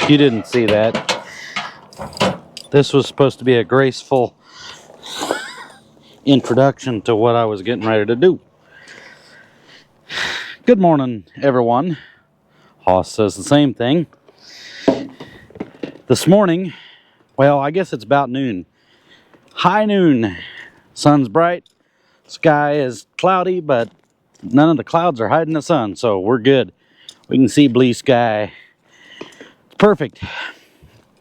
you didn't see that. This was supposed to be a graceful introduction to what I was getting ready to do. Good morning, everyone. Hoss says the same thing. This morning, well, I guess it's about noon. High noon. Sun's bright. Sky is cloudy, but none of the clouds are hiding the sun, so we're good. We can see blue sky. It's perfect.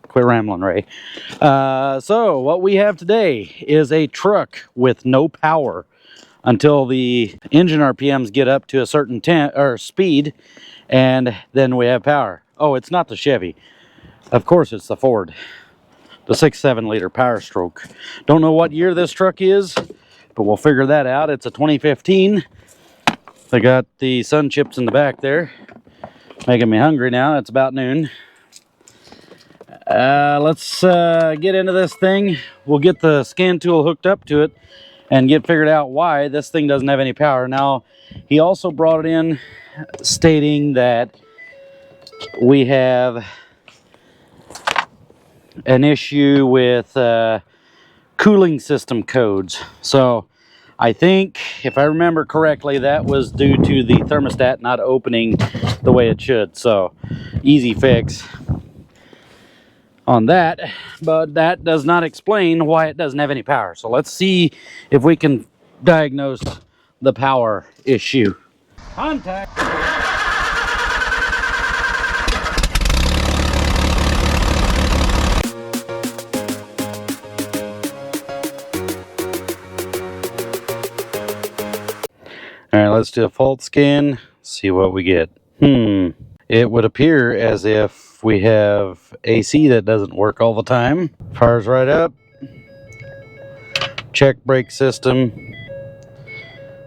Quit rambling, Ray. So what we have today is a truck with no power until the engine RPMs get up to a certain speed, and then we have power. Oh, it's not the Chevy. Of course it's the Ford. The 6.7 liter Powerstroke. Don't know what year this truck is, but we'll figure that out. It's a 2015. They got the sun chips in the back there, making me hungry now. It's about noon. Let's get into this thing. We'll get the scan tool hooked up to it and get figured out why this thing doesn't have any power. Now, he also brought it in stating that we have an issue with cooling system codes. So I think, if I remember correctly, that was due to the thermostat not opening the way it should. So easy fix on that, but that does not explain why it doesn't have any power. So let's see if we can diagnose the power issue. Contact. All right, let's do a fault scan, see what we get. It would appear as if we have AC that doesn't work all the time. Fires right up. Check brake system.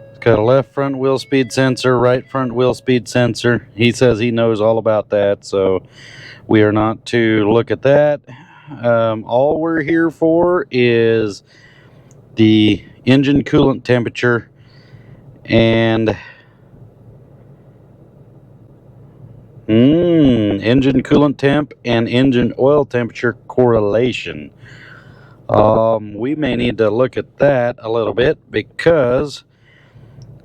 It's got a left front wheel speed sensor, right front wheel speed sensor. He says he knows all about that, so we are not to look at that. All we're here for is the engine coolant temperature and engine coolant temp and engine oil temperature correlation. We may need to look at that a little bit, because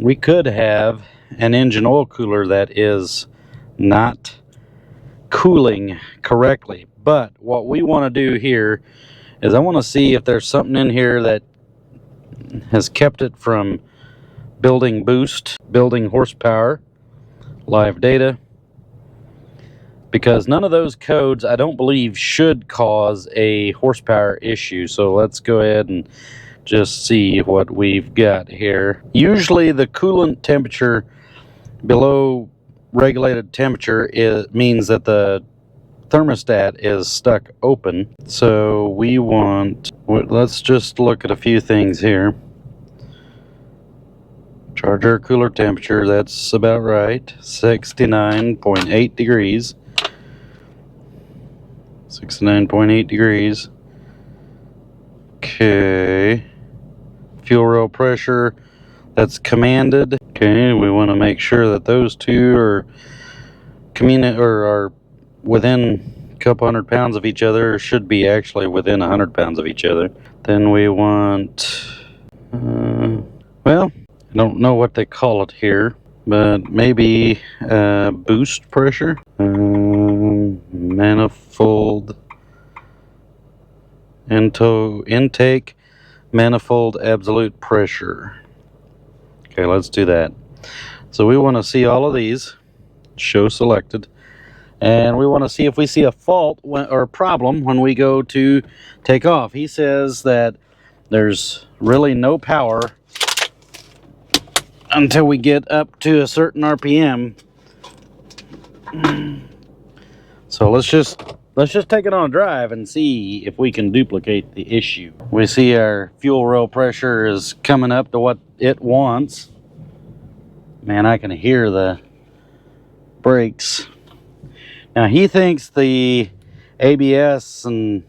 we could have an engine oil cooler that is not cooling correctly. But what we want to do here is I want to see if there's something in here that has kept it from building boost, building horsepower, live data, because none of those codes, I don't believe, should cause a horsepower issue. So let's go ahead and just see what we've got here. Usually the coolant temperature below regulated temperature means that the thermostat is stuck open. So we want, let's just look at a few things here. Charger cooler temperature, that's about right. 69.8 degrees. 69.8 degrees. Okay. Fuel rail pressure, that's commanded. Okay, we want to make sure that those two are are within a couple 100 pounds of each other, or should be actually within 100 pounds of each other. Then we want, well, I don't know what they call it here, but maybe boost pressure, manifold intake manifold absolute pressure. Okay, let's do that. So we want to see all of these, show selected, and we want to see if we see a fault or a problem when we go to take off. He says that there's really no power until we get up to a certain RPM. So let's just take it on a drive and see if we can duplicate the issue. We see our fuel rail pressure is coming up to what it wants. Man, I can hear the brakes. Now he thinks the ABS and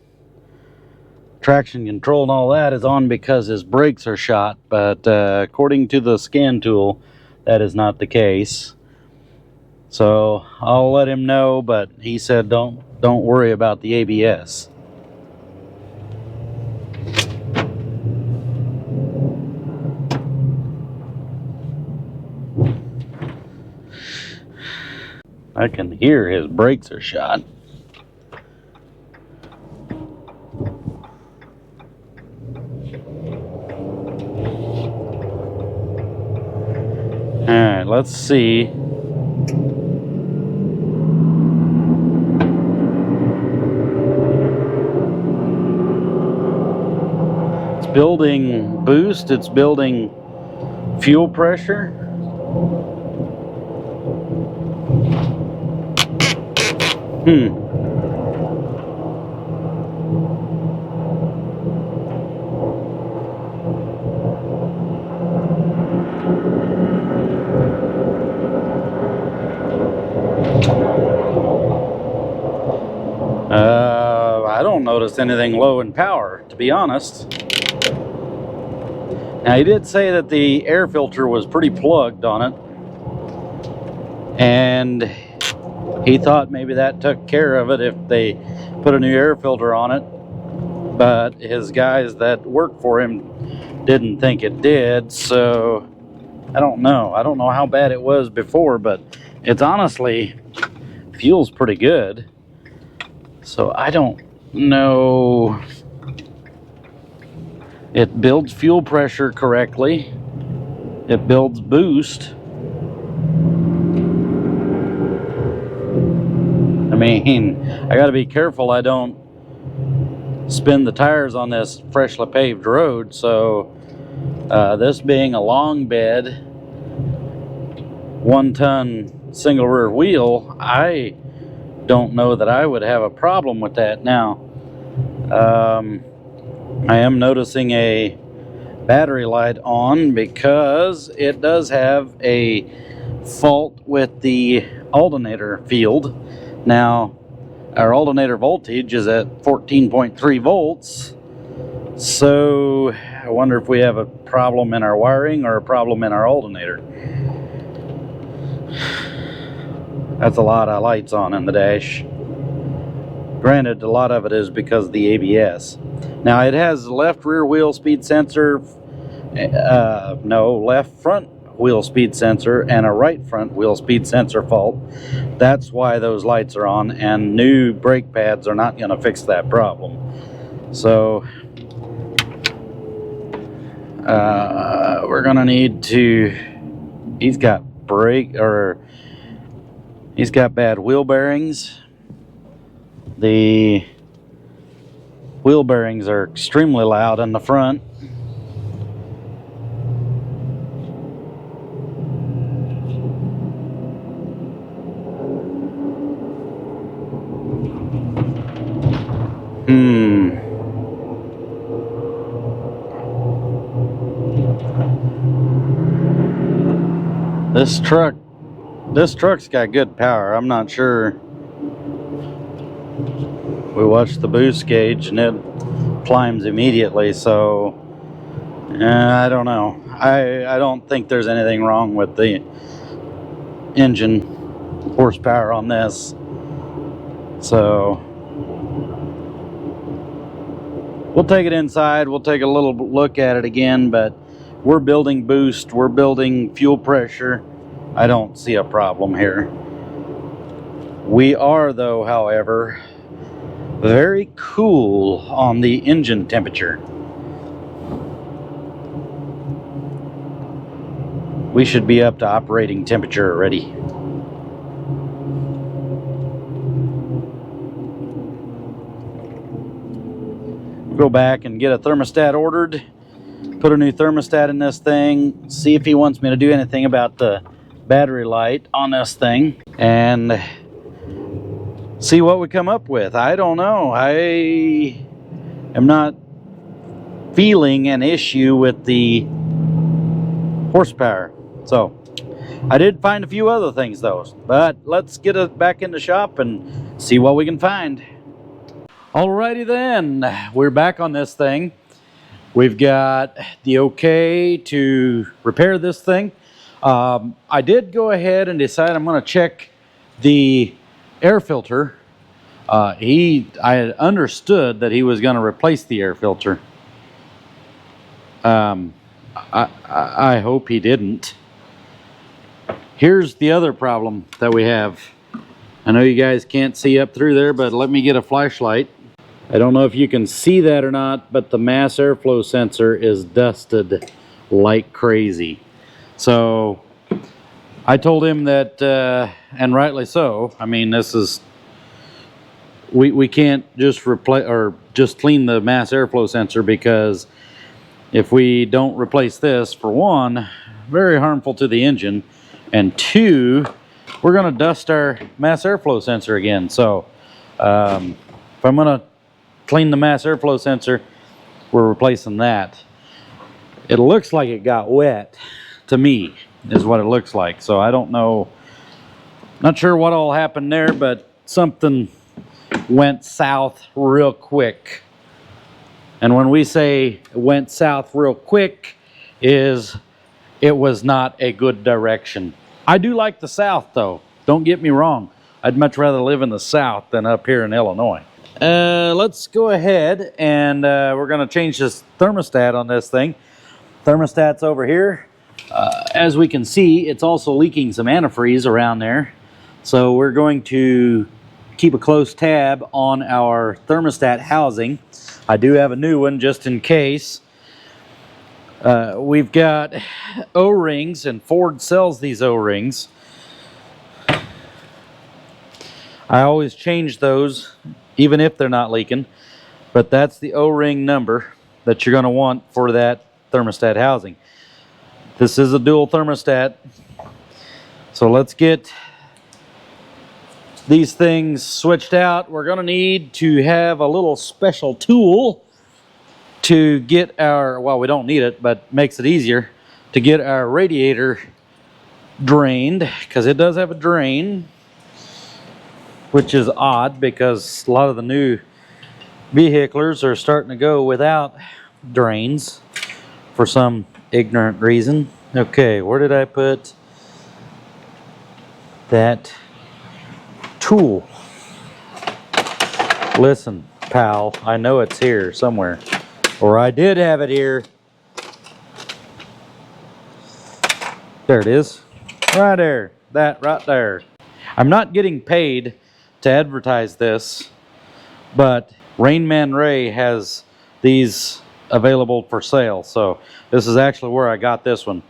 traction control and all that is on because his brakes are shot, but according to the scan tool, that is not the case. So I'll let him know, but he said don't worry about the ABS. I can hear his brakes are shot. All right, let's see. It's building boost, it's building fuel pressure. I don't notice anything low in power, to be honest. Now, he did say that the air filter was pretty plugged on it, and he thought maybe that took care of it if they put a new air filter on it, but his guys that work for him didn't think it did, so I don't know. I don't know how bad it was before, but it's honestly feels pretty good. So I don't know. It builds fuel pressure correctly. It builds boost. I mean, I gotta be careful I don't spin the tires on this freshly paved road. So this being a long bed, 1-ton single rear wheel, I don't know that I would have a problem with that. Now, I am noticing a battery light on because it does have a fault with the alternator field. Now, our alternator voltage is at 14.3 volts, so I wonder if we have a problem in our wiring or a problem in our alternator. That's a lot of lights on in the dash. Granted, a lot of it is because of the ABS. Now, it has left rear wheel speed sensor, left front wheel speed sensor and a right front wheel speed sensor fault. That's why those lights are on, and new brake pads are not going to fix that problem. So we're going to need to, he's got bad wheel bearings. The wheel bearings are extremely loud in the front. This truck's got good power. I'm not sure. We watched the boost gauge and it climbs immediately, so I don't know. I don't think there's anything wrong with the engine horsepower on this. So we'll take it inside. We'll take a little look at it again, but we're building boost. We're building fuel pressure. I don't see a problem here. We are, though, however, very cool on the engine temperature. We should be up to operating temperature already. Go back and get a thermostat ordered, put a new thermostat in this thing, see if he wants me to do anything about the battery light on this thing, and see what we come up with. I don't know. I am not feeling an issue with the horsepower. So I did find a few other things though, but let's get it back in the shop and see what we can find. Alrighty then, we're back on this thing. We've got the okay to repair this thing. I did go ahead and decide I'm going to check The air filter, I had understood that he was going to replace the air filter. I hope he didn't. Here's the other problem that we have. I know you guys can't see up through there, but let me get a flashlight. I don't know if you can see that or not, but the mass airflow sensor is dusted like crazy. So I told him that, and rightly so. I mean, this is, we can't just replace or just clean the mass airflow sensor, because if we don't replace this, for one, very harmful to the engine, and two, we're going to dust our mass airflow sensor again. So if I'm going to clean the mass airflow sensor, we're replacing that. It looks like it got wet to me, is what it looks like. So I don't know, not sure what all happened there, but something went south real quick. And when we say it went south real quick, is it was not a good direction. I do like the South though, don't get me wrong. I'd much rather live in the South than up here in Illinois. Let's go ahead and we're going to change this thermostat on this thing. Thermostat's over here. As we can see, it's also leaking some antifreeze around there. So we're going to keep a close tab on our thermostat housing. I do have a new one just in case. We've got O-rings, and Ford sells these O-rings. I always change those, even if they're not leaking. But that's the O-ring number that you're going to want for that thermostat housing. This is a dual thermostat. So let's get these things switched out. We're going to need to have a little special tool to get our, well, we don't need it, but makes it easier to get our radiator drained, because it does have a drain, which is odd because a lot of the new vehicles are starting to go without drains for some ignorant reason. Okay, where did I put that tool? Listen, pal, I know it's here somewhere, or I did have it here. There it is, right there, that right there. I'm not getting paid to advertise this, but Rain Man Ray has these available for sale. So this is actually where I got this one.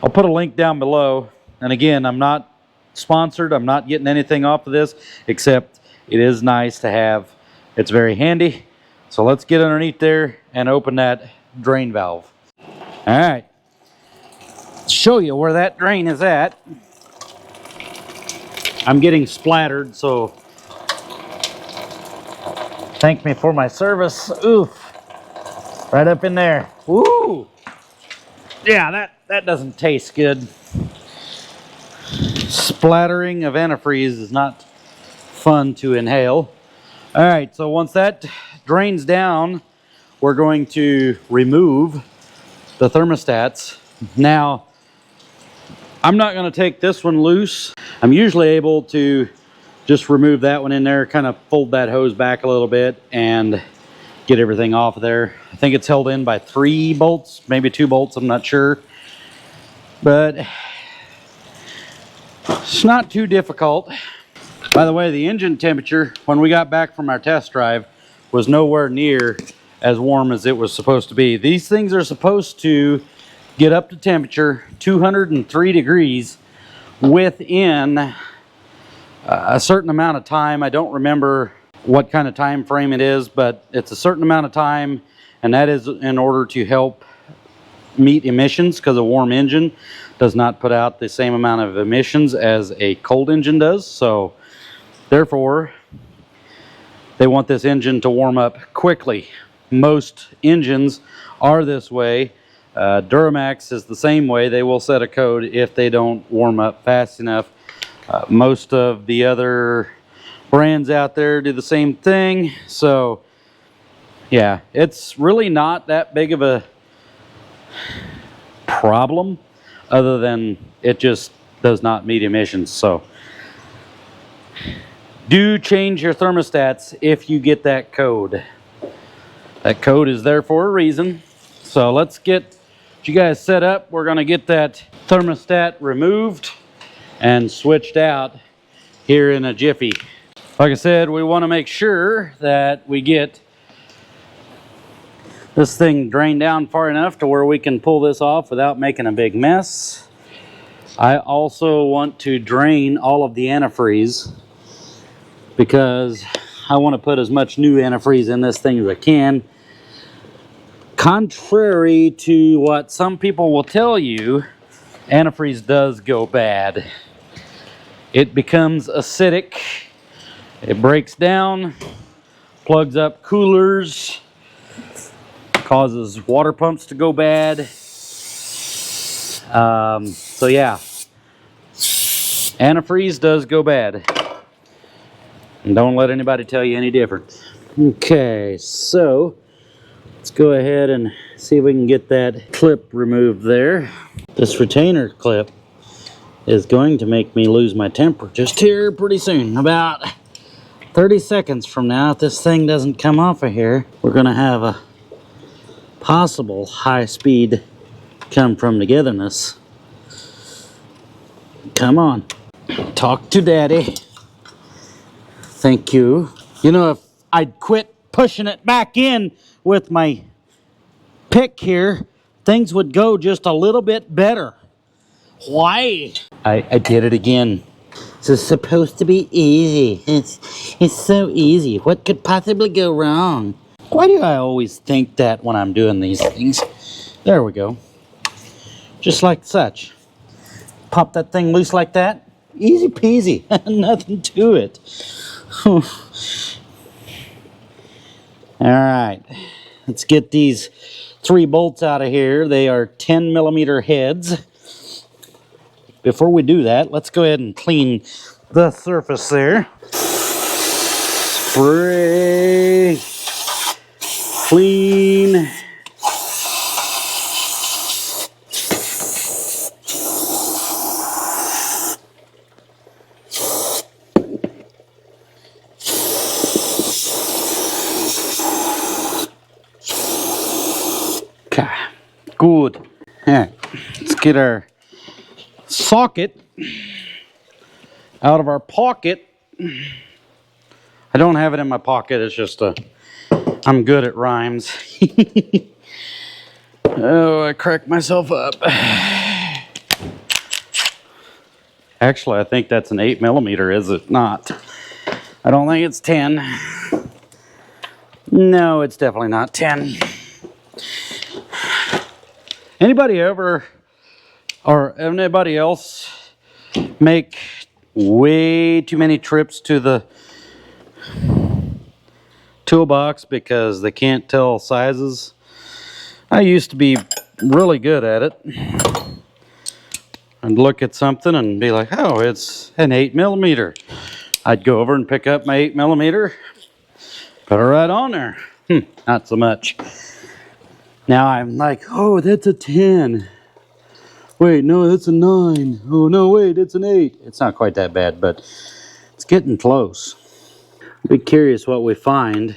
I'll put a link down below. And again, I'm not sponsored. I'm not getting anything off of this, except it is nice to have. It's very handy. So let's get underneath there and open that drain valve. All right. Let's show you where that drain is at. I'm getting splattered, so thank me for my service. Oof. Right up in there. Woo! Yeah, that doesn't taste good. Splattering of antifreeze is not fun to inhale. All right, so once that drains down, we're going to remove the thermostats. Now, I'm not going to take this one loose. I'm usually able to just remove that one in there, kind of fold that hose back a little bit and get everything off of there. I think it's held in by 3 bolts, maybe 2 bolts, I'm not sure. But it's not too difficult. By the way, the engine temperature when we got back from our test drive was nowhere near as warm as it was supposed to be. These things are supposed to get up to temperature 203 degrees within a certain amount of time. I don't remember what kind of time frame it is, but it's a certain amount of time, and that is in order to help meet emissions, because a warm engine does not put out the same amount of emissions as a cold engine does. So therefore they want this engine to warm up quickly. Most engines are this way. Duramax is the same way. They will set a code if they don't warm up fast enough. Most of the other brands out there do the same thing. So yeah, it's really not that big of a problem, other than it just does not meet emissions. So do change your thermostats if you get that code. That code is there for a reason. So let's get you guys set up. We're gonna get that thermostat removed and switched out here in a jiffy. Like I said, we want to make sure that we get this thing drained down far enough to where we can pull this off without making a big mess. I also want to drain all of the antifreeze because I want to put as much new antifreeze in this thing as I can. Contrary to what some people will tell you, antifreeze does go bad. It becomes acidic, it breaks down, plugs up coolers, causes water pumps to go bad. So yeah, antifreeze does go bad. And don't let anybody tell you any different. Okay, so let's go ahead and see if we can get that clip removed there. This retainer clip is going to make me lose my temper just here pretty soon. About 30 seconds from now, if this thing doesn't come off of here, we're gonna have a possible high speed come from togetherness. Come on, talk to daddy. Thank you. You know, if I'd quit pushing it back in with my pick here, things would go just a little bit better. Why? I did it again. This is supposed to be easy. It's so easy. What could possibly go wrong? Why do I always think that when I'm doing these things? There we go. Just like such. Pop that thing loose like that. Easy peasy. Nothing to it. All right. Let's get these 3 bolts out of here. They are 10 millimeter heads. Before we do that, let's go ahead and clean the surface there. Spray. Clean. Okay, good. All right, let's get our socket out of our pocket. I don't have it in my pocket. It's just I'm good at rhymes. Oh, I cracked myself up. Actually, I think that's an 8 millimeter, is it not? I don't think it's 10. No, it's definitely not 10. Anybody ever, or anybody else, make way too many trips to the toolbox because they can't tell sizes? I used to be really good at it. I'd look at something and be like, oh, it's an 8 millimeter. I'd go over and pick up my 8 millimeter, put it right on there. Not so much. Now I'm like, oh, that's a 10. Wait, no, that's a 9. Oh, no, wait, it's an 8. It's not quite that bad, but it's getting close. I'll be curious what we find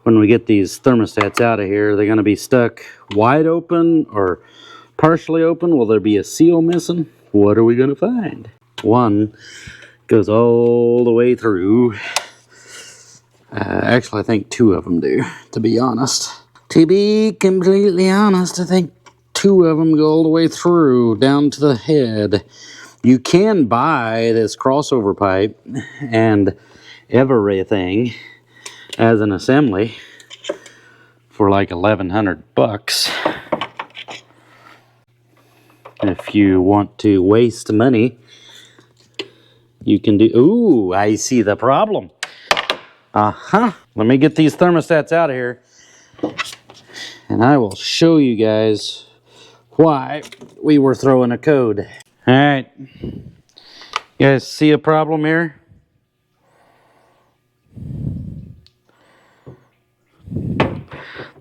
when we get these thermostats out of here. Are they going to be stuck wide open or partially open? Will there be a seal missing? What are we going to find? One goes all the way through. Actually, I think 2 of them do, to be honest. To be completely honest, I think 2 of them go all the way through, down to the head. You can buy this crossover pipe and everything as an assembly for like 1,100 bucks. If you want to waste money, you can do... Ooh, I see the problem. Let me get these thermostats out of here, and I will show you guys why we were throwing a code. All right. You guys see a problem here?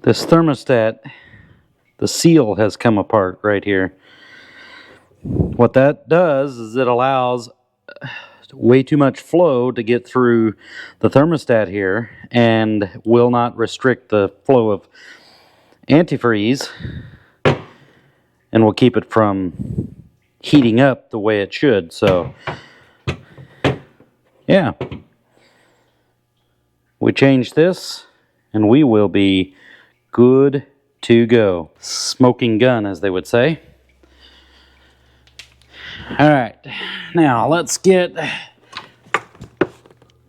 This thermostat, the seal has come apart right here. What that does is it allows way too much flow to get through the thermostat here and will not restrict the flow of antifreeze and will keep it from heating up the way it should. So yeah, we change this and we will be good to go. Smoking gun, as they would say. All right, now let's get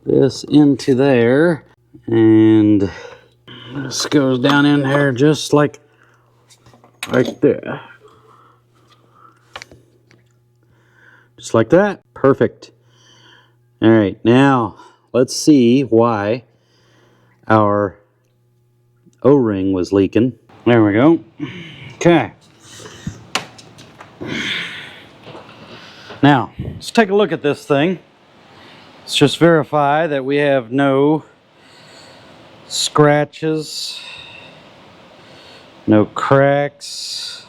this into there, and this goes down in there just like there. Just like that. Perfect. All right, now let's see why our O-ring was leaking. There we go. Okay. Now, let's take a look at this thing. Let's just verify that we have no scratches, no cracks.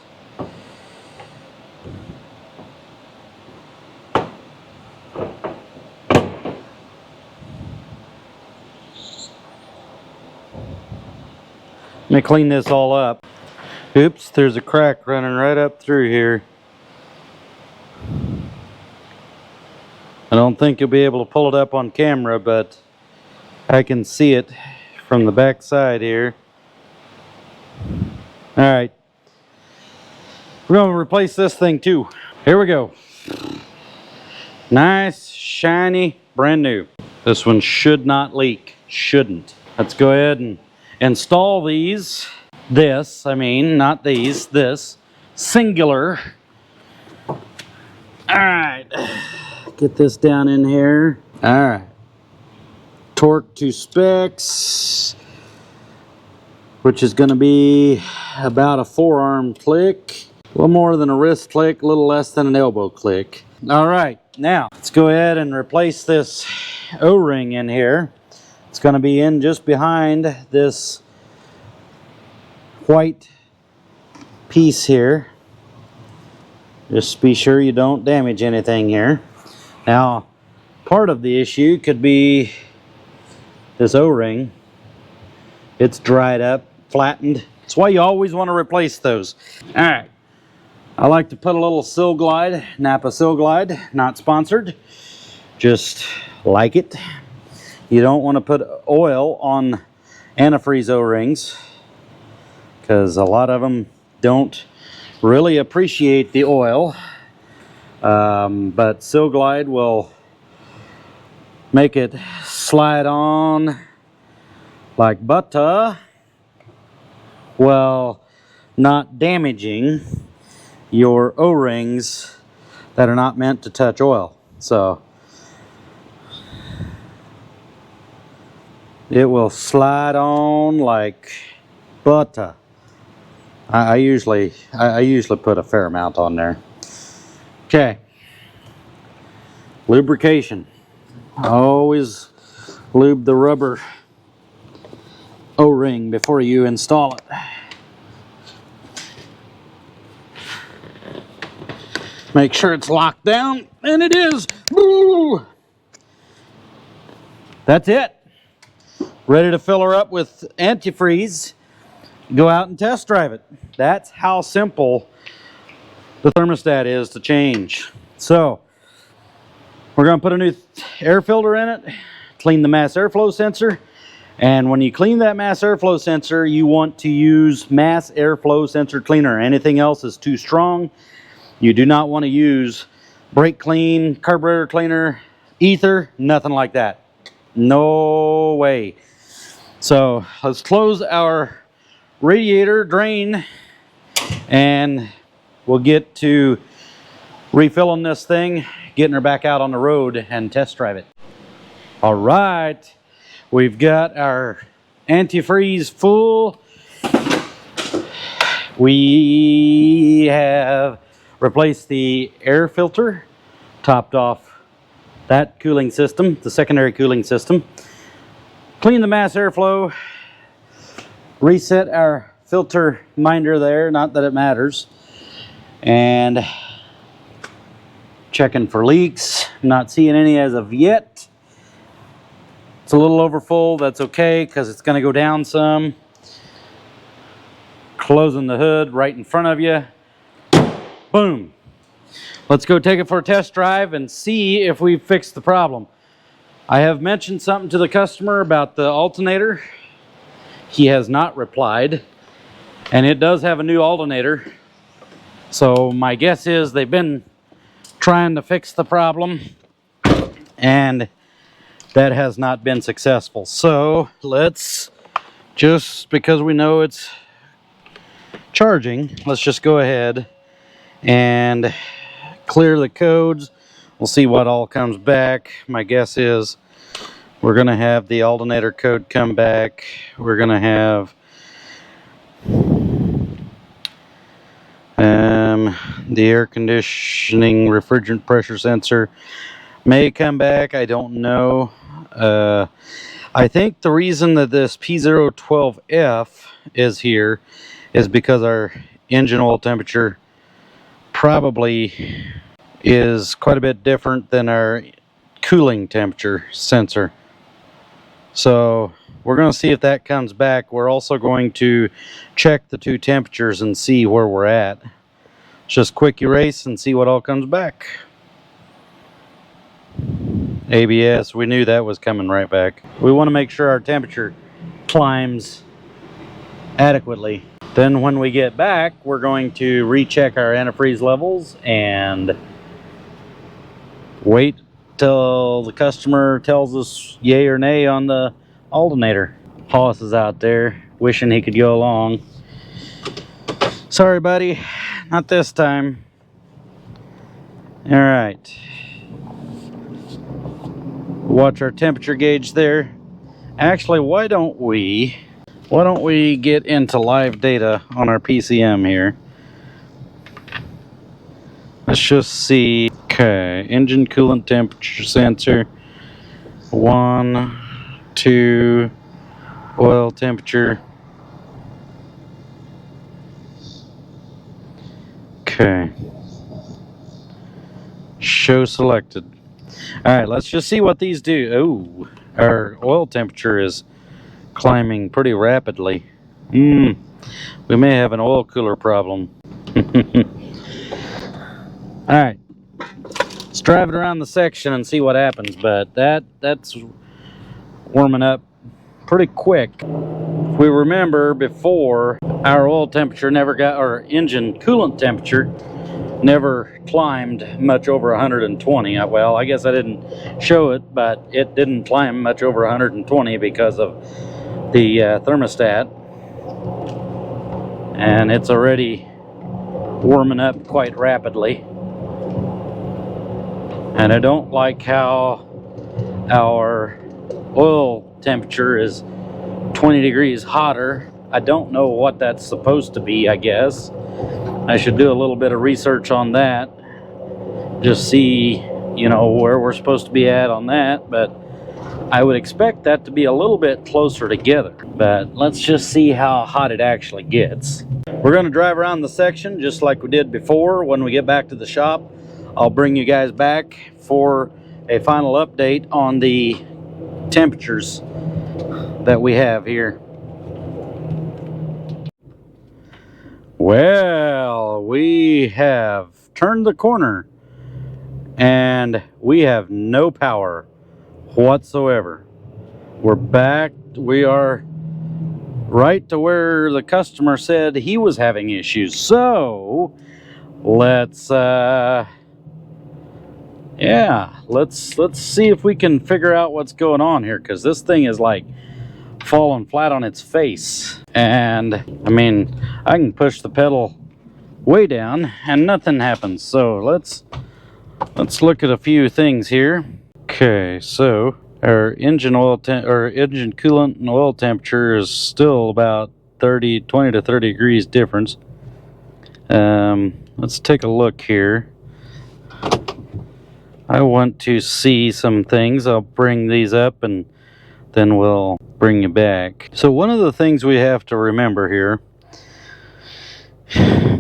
Let me clean this all up. Oops, there's a crack running right up through here. I don't think you'll be able to pull it up on camera, but I can see it from the back side here. Alright. We're going to replace this thing too. Here we go. Nice, shiny, brand new. This one should not leak. Shouldn't. Let's go ahead and install these. This, I mean, not these. This. Singular. Alright. Get this down in here. Alright. Torque to specs, which is going to be about a forearm click. A little more than a wrist click, a little less than an elbow click. Alright, now let's go ahead and replace this O-ring in here. It's going to be in just behind this white piece here. Just be sure you don't damage anything here. Now, part of the issue could be this O-ring. It's dried up, flattened. That's why you always want to replace those. All right. I like to put a little Sil Glide, Napa Sil Glide, not sponsored. Just like it. You don't want to put oil on antifreeze O-rings because a lot of them don't really appreciate the oil. But Sil Glide will make it slide on like butter, while not damaging your O-rings that are not meant to touch oil. So it will slide on like butter. I usually put a fair amount on there. Okay. Lubrication. Always lube the rubber O-ring before you install it. Make sure it's locked down, and it is. Woo! That's it. Ready to fill her up with antifreeze. Go out and test drive it. That's how simple the thermostat is to change. So we're going to put a new air filter in it, clean the mass airflow sensor, and when you clean that mass airflow sensor, you want to use mass airflow sensor cleaner. Anything else is too strong. You do not want to use brake clean, carburetor cleaner, ether, nothing like that. No way. So let's close our radiator drain and we'll get to refilling this thing, getting her back out on the road and test drive it. All right, we've got our antifreeze full. We have replaced the air filter, topped off that cooling system, the secondary cooling system. Clean the mass airflow, reset our filter minder there, not that it matters. And Checking for leaks. Not seeing any as of yet. It's a little over full. That's okay because it's going to go down some. Closing the hood right in front of you. Boom. Let's go take it for a test drive and see if we've fixed the problem. I have mentioned something to the customer about the alternator. He has not replied. And it does have a new alternator. So my guess is they've been trying to fix the problem. And that has not been successful. So let's, just because we know it's charging, let's just go ahead and clear the codes. We'll see what all comes back. My guess is we're going to have the alternator code come back. We're going to have the air conditioning refrigerant pressure sensor may come back. I don't know. I think the reason that this P012F is here is because our engine oil temperature probably is quite a bit different than our cooling temperature sensor. So we're going to see if that comes back. We're also going to check the two temperatures and see where we're at. Just quick erase and see what all comes back. ABS, we knew that was coming right back. We want to make sure our temperature climbs adequately. Then when we get back, we're going to recheck our antifreeze levels and wait till the customer tells us yay or nay on the alternator. Hoss is out there wishing he could go along. Sorry, buddy, not this time. All right. Watch our temperature gauge there. Actually, why don't we get into live data on our PCM here? Let's just see. Okay, engine coolant temperature sensor. 1, 2, oil temperature. Okay. Show selected. All right, let's just see what these do. Oh, our oil temperature is climbing pretty rapidly. We may have an oil cooler problem. All right, let's drive it around the section and see what happens. But that's warming up pretty quick. If we remember before, our oil temperature never got, our engine coolant temperature never climbed much over 120. Well, I guess I didn't show it, but it didn't climb much over 120 because of the thermostat. And it's already warming up quite rapidly. And I don't like how our oil temperature is 20 degrees hotter. I don't know what that's supposed to be, I guess. I should do a little bit of research on that. Just see, you know, where we're supposed to be at on that. But I would expect that to be a little bit closer together. But let's just see how hot it actually gets. We're going to drive around the section just like we did before. When we get back to the shop, I'll bring you guys back for a final update on the temperatures that we have here. Well, we have turned the corner and we have no power whatsoever. We're back. We are right to where the customer said he was having issues. So let's see if we can figure out what's going on here, because this thing is like falling flat on its face. And I mean, I can push the pedal way down and nothing happens. So let's look at a few things here. Okay, so our engine engine coolant and oil temperature is still about 20 to 30 degrees difference. Let's take a look here. I want to see some things. I'll bring these up and then we'll bring you back. So one of the things we have to remember here,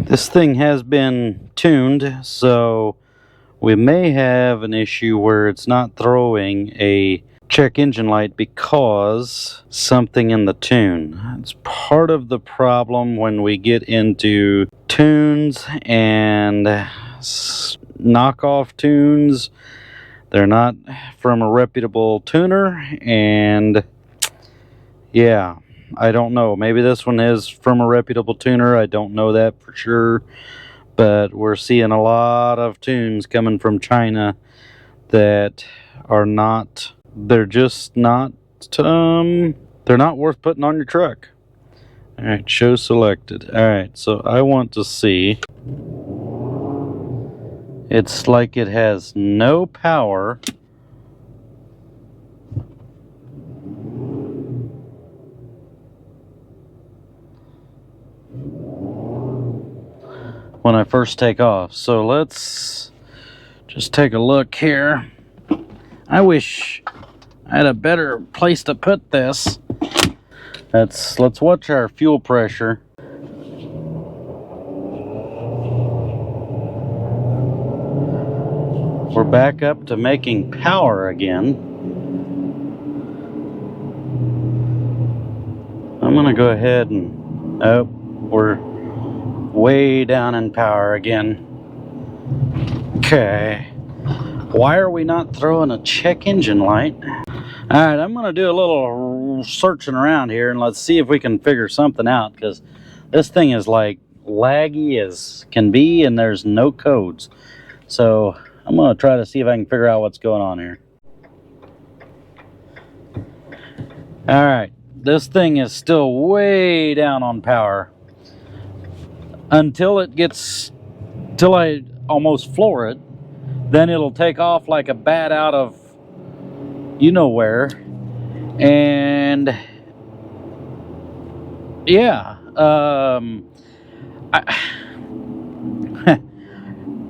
this thing has been tuned, so we may have an issue where it's not throwing a check engine light because something in the tune. It's part of the problem when we get into tunes and knockoff tunes. They're not from a reputable tuner, and yeah, I don't know. Maybe this one is from a reputable tuner. I don't know that for sure, but we're seeing a lot of tunes coming from China that are not, they're just not, they're not worth putting on your truck. All right, show selected. All right, so I want to see. It's like it has no power. When I first take off. So let's just take a look here. I wish I had a better place to put this. Let's watch our fuel pressure. We're back up to making power again. I'm gonna go ahead and, oh, we're way down in power again. Okay. Why are we not throwing a check engine light? Alright, I'm gonna do a little searching around here and let's see if we can figure something out, because this thing is like laggy as can be and there's no codes. So I'm gonna try to see if I can figure out what's going on here. Alright, this thing is still way down on power. Until I almost floor it, then it'll take off like a bat out of you know where. And yeah,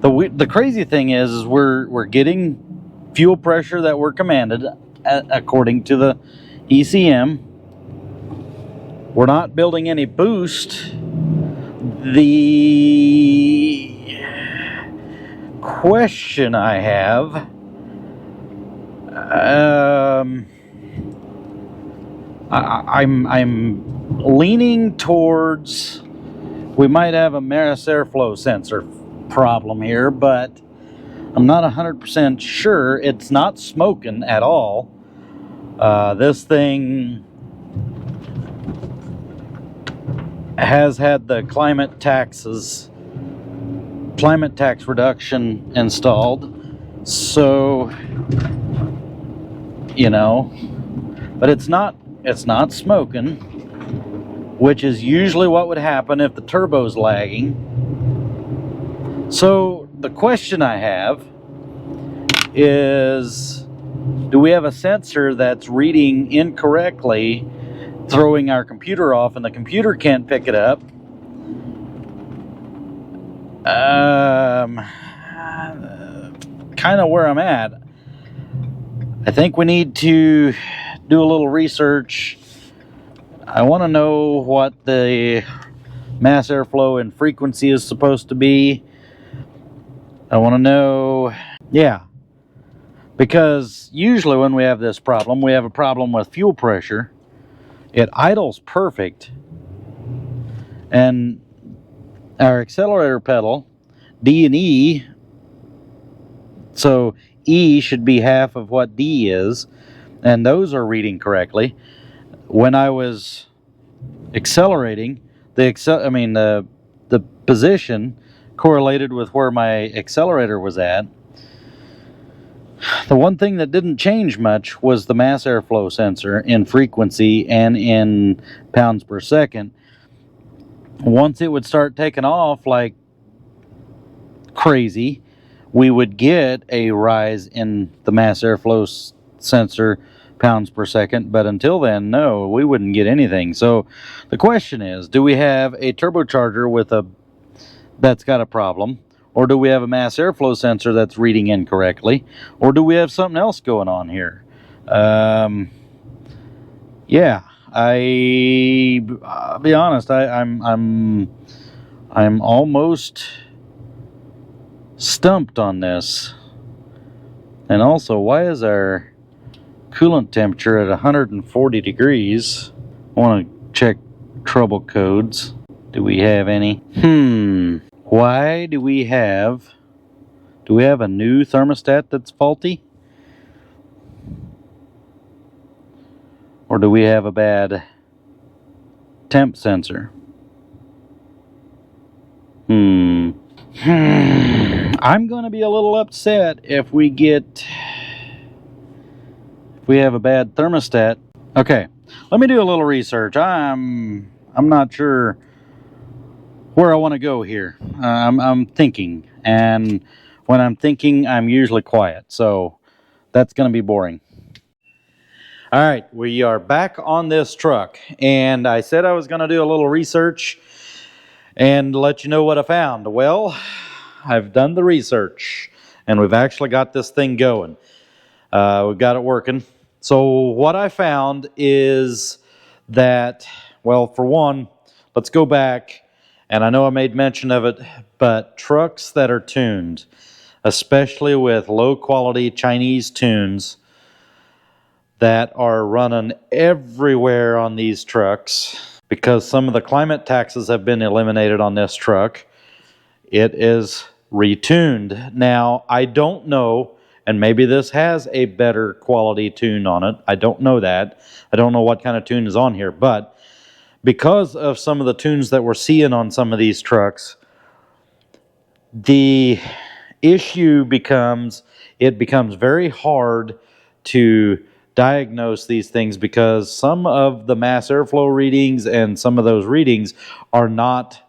the crazy thing is we're getting fuel pressure that we're commanded according to the ECM. We're not building any boost. The question I have, I'm leaning towards we might have a mass airflow sensor problem here, but I'm not 100% sure. It's not smoking at all. This thing has had the climate tax reduction installed, so you know, but it's not smoking, which is usually what would happen if the turbo's lagging. So the question I have is, do we have a sensor that's reading incorrectly, throwing our computer off, and the computer can't pick it up? Kind of where I'm at. I think we need to do a little research. I want to know what the mass airflow and frequency is supposed to be. I want to know, yeah, because usually when we have this problem, we have a problem with fuel pressure. It idles perfect, and our accelerator pedal, D and E, so E should be half of what D is, and those are reading correctly. When I was accelerating, the position correlated with where my accelerator was at. The one thing that didn't change much was the mass airflow sensor in frequency and in pounds per second. Once it would start taking off like crazy, we would get a rise in the mass airflow sensor pounds per second, but until then, no, we wouldn't get anything. So the question is, do we have a turbocharger that's got a problem, or do we have a mass airflow sensor that's reading incorrectly, or do we have something else going on here? Yeah, I'll be honest, I'm almost stumped on this. And also, why is our coolant temperature at 140 degrees? I want to check trouble codes. Do we have any? Why do we have a new thermostat that's faulty? Or do we have a bad temp sensor? I'm going to be a little upset if we have a bad thermostat. Okay, let me do a little research. I'm not sure where I want to go here. I'm thinking, and when I'm thinking, I'm usually quiet, so that's going to be boring. All right, we are back on this truck, and I said I was going to do a little research and let you know what I found. Well, I've done the research, and we've actually got this thing going. We've got it working. So what I found is that, well, for one, let's go back, and I know I made mention of it, but trucks that are tuned, especially with low-quality Chinese tunes that are running everywhere on these trucks, because some of the climate taxes have been eliminated on this truck, it is retuned. Now, I don't know, and maybe this has a better quality tune on it. I don't know that. I don't know what kind of tune is on here, but because of some of the tunes that we're seeing on some of these trucks, the issue becomes, it becomes very hard to diagnose these things, because some of the mass airflow readings and some of those readings are not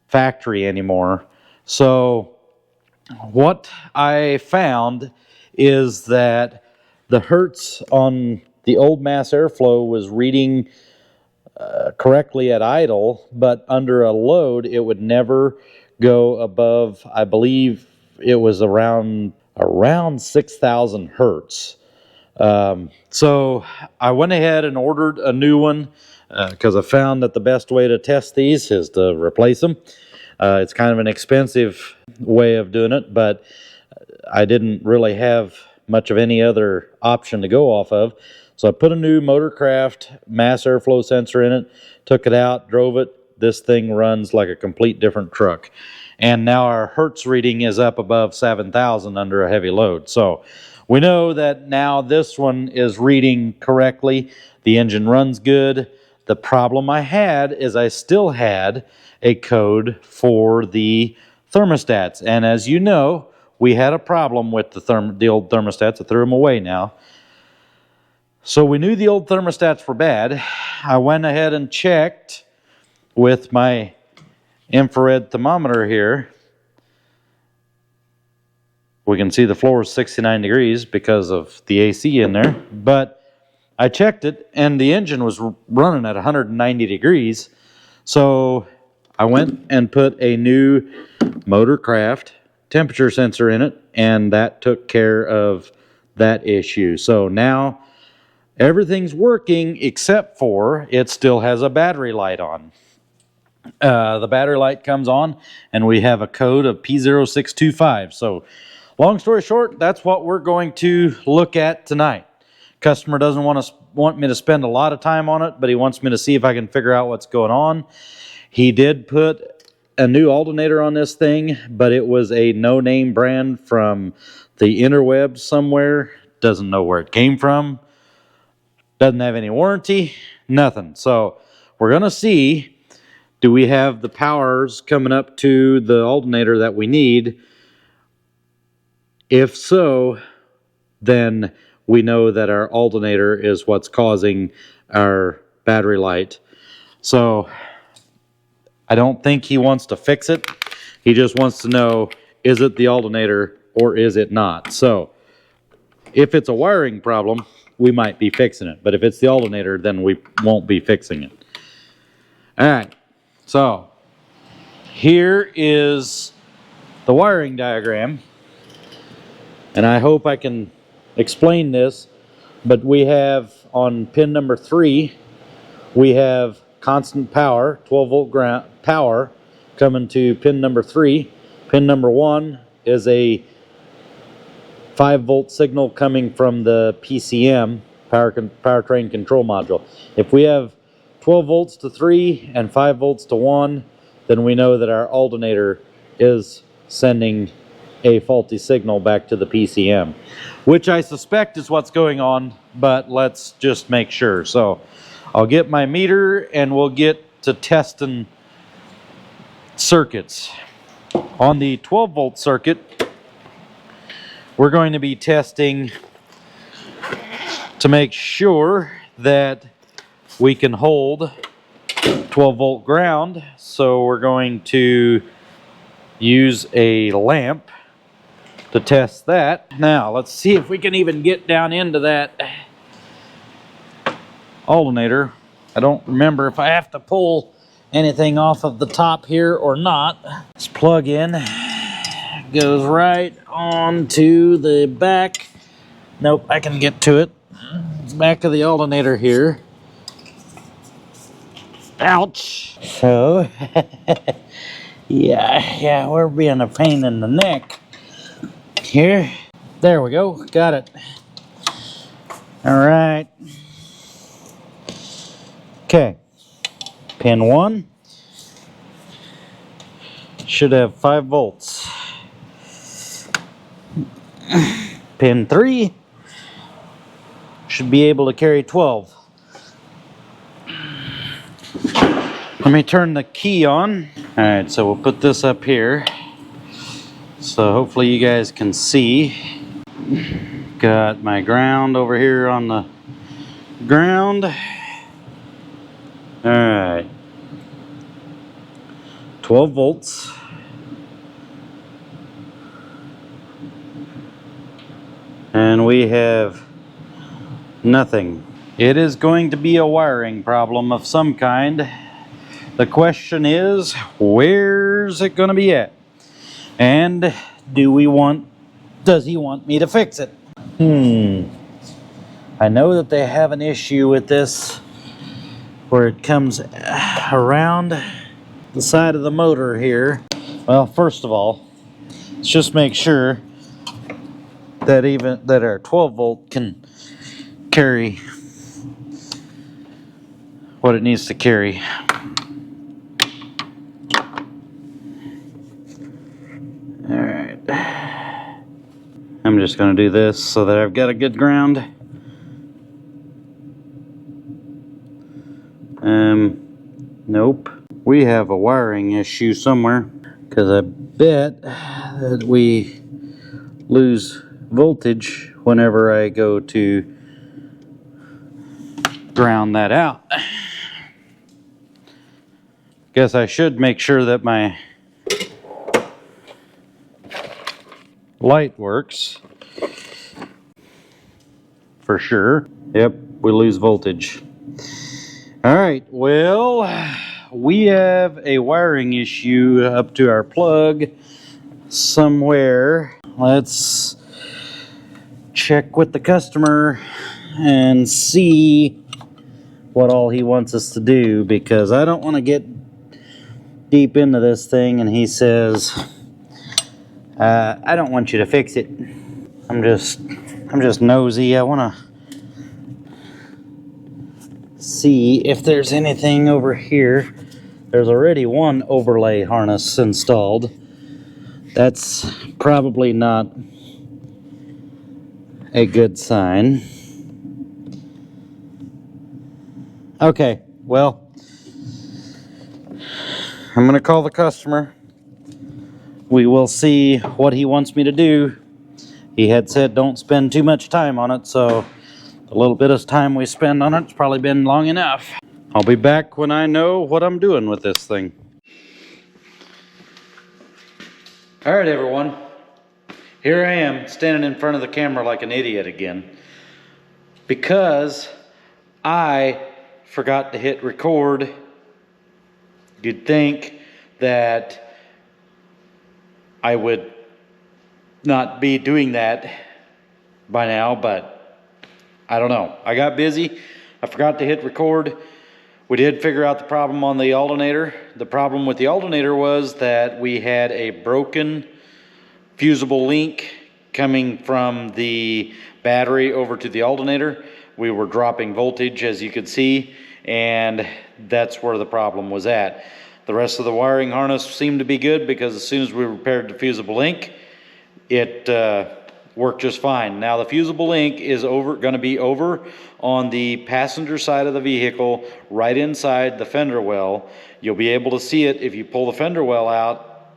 factory anymore. So what I found is that the hertz on the old mass airflow was reading correctly at idle, but under a load it would never go above, I believe it was around 6,000 hertz. So I went ahead and ordered a new one, because I found that the best way to test these is to replace them. It's kind of an expensive way of doing it, but I didn't really have much of any other option to go off of. So I put a new Motorcraft mass airflow sensor in it, took it out, drove it. This thing runs like a complete different truck. And now our hertz reading is up above 7,000 under a heavy load. So we know that now this one is reading correctly. The engine runs good. The problem I had is I still had a code for the thermostats. And as you know, we had a problem with the old thermostats. I threw them away now. So we knew the old thermostats were bad. I went ahead and checked with my infrared thermometer here. We can see the floor is 69 degrees because of the AC in there. But I checked it, and the engine was running at 190 degrees. So I went and put a new Motorcraft temperature sensor in it, and that took care of that issue. So now everything's working, except for it still has a battery light on. The battery light comes on, and we have a code of P0625. So long story short, that's what we're going to look at tonight. Customer doesn't want me to spend a lot of time on it, but he wants me to see if I can figure out what's going on. He did put a new alternator on this thing, but it was a no-name brand from the interwebs somewhere. Doesn't know where it came from. Doesn't have any warranty. Nothing. So we're going to see, do we have the powers coming up to the alternator that we need? If so, then we know that our alternator is what's causing our battery light. So I don't think he wants to fix it. He just wants to know, is it the alternator or is it not? So if it's a wiring problem, we might be fixing it. But if it's the alternator, then we won't be fixing it. All right. So here is the wiring diagram. And I hope I can explain this. But we have on pin number 3, we have constant power, 12 volt ground power, coming to pin number 3. Pin number 1 is a 5-volt signal coming from the PCM, powertrain control module. If we have 12 volts to 3 and 5 volts to 1, then we know that our alternator is sending a faulty signal back to the PCM, which I suspect is what's going on, but let's just make sure. So I'll get my meter and we'll get to testing circuits. On the 12 volt circuit, we're going to be testing to make sure that we can hold 12 volt ground. So we're going to use a lamp to test that. Now let's see if we can even get down into that alternator. I don't remember if I have to pull anything off of the top here or not. This plug in goes right onto the back. Nope, I can get to it. It's back of the alternator here. Ouch. So, yeah, we're being a pain in the neck here. There we go, got it. All right. Okay, pin 1 should have 5 volts. Pin 3 should be able to carry 12. Let me turn the key on. All right, so we'll put this up here. So hopefully you guys can see. Got my ground over here on the ground. All right. 12 volts. And we have nothing. It is going to be a wiring problem of some kind. The question is, where's it going to be at? And does he want me to fix it? I know that they have an issue with this where it comes around the side of the motor here. Well, first of all, let's just make sure that our 12 volt can carry what it needs to carry. All right, I'm just going to do this so that I've got a good ground. Nope. We have a wiring issue somewhere, because I bet that we lose voltage whenever I go to ground that out. Guess I should make sure that my light works. For sure. Yep, we lose voltage. All right, well, we have a wiring issue up to our plug somewhere. Let's check with the customer and see what all he wants us to do, because I don't want to get deep into this thing and he says, I don't want you to fix it. I'm just nosy. I want to see if there's anything over here. There's already one overlay harness installed. That's probably not a good sign. Okay, well, I'm gonna call the customer. We will see what he wants me to do. He had said don't spend too much time on it, so the little bit of time we spend on it's probably been long enough. I'll be back when I know what I'm doing with this thing. All right, everyone. Here I am standing in front of the camera like an idiot again, because I forgot to hit record. You'd think that I would not be doing that by now, but I don't know. I got busy. I forgot to hit record. We did figure out the problem on the alternator. The problem with the alternator was that we had a broken fusible link coming from the battery over to the alternator. We were dropping voltage, as you could see, and that's where the problem was at. The rest of the wiring harness seemed to be good, because as soon as we repaired the fusible link, it worked just fine. Now the fusible link is going to be over on the passenger side of the vehicle, right inside the fender well. You'll be able to see it if you pull the fender well out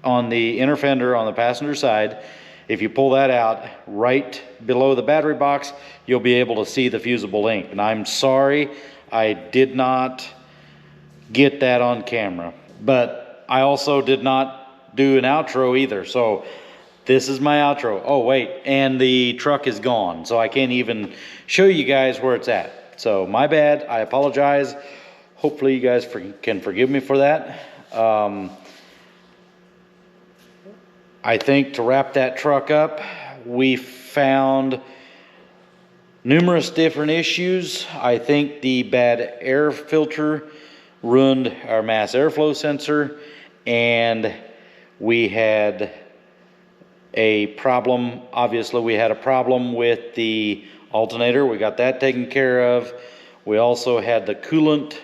on the inner fender on the passenger side. If you pull that out right below the battery box, you'll be able to see the fusible link. And I'm sorry I did not get that on camera, but I also did not do an outro either. So this is my outro. Oh wait, and the truck is gone, so I can't even show you guys where it's at. So my bad, I apologize. Hopefully you guys can forgive me for that. I think to wrap that truck up, we found numerous different issues. I think the bad air filter ruined our mass airflow sensor, and we had a problem. Obviously we had a problem with the alternator. We got that taken care of. We also had the coolant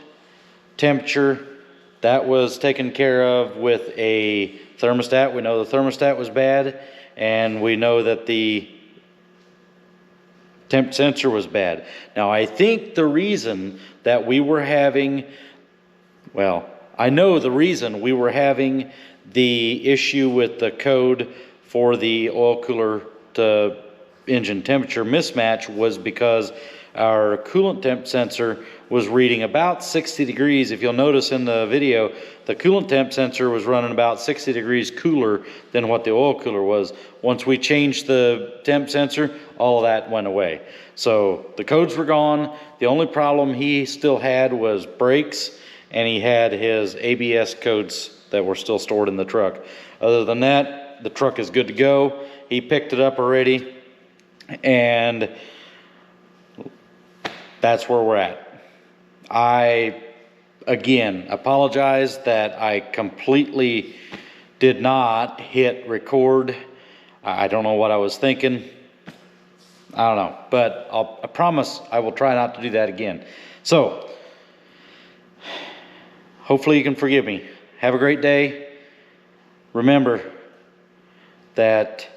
temperature. That was taken care of with a thermostat. We know the thermostat was bad, and we know that the temp sensor was bad. Now I think the reason that we were having, well, I know the reason we were having the issue with the code for the oil cooler to engine temperature mismatch was because our coolant temp sensor was reading about 60 degrees. If you'll notice in the video, the coolant temp sensor was running about 60 degrees cooler than what the oil cooler was. Once we changed the temp sensor, all of that went away. So the codes were gone. The only problem he still had was brakes, and he had his ABS codes that were still stored in the truck. Other than that, the truck is good to go. He picked it up already, and that's where we're at. I, again, apologize that I completely did not hit record. I don't know what I was thinking. I don't know, but I promise I will try not to do that again. So, hopefully you can forgive me. Have a great day. Remember that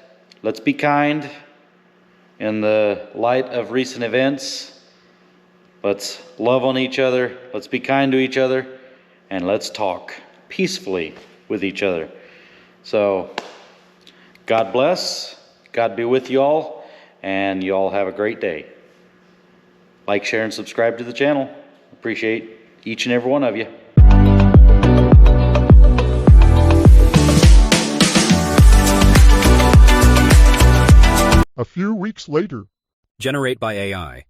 let's be kind in the light of recent events. Let's love on each other. Let's be kind to each other. And let's talk peacefully with each other. So, God bless. God be with you all. And you all have a great day. Like, share, and subscribe to the channel. Appreciate each and every one of you. A few weeks later. Generate by AI.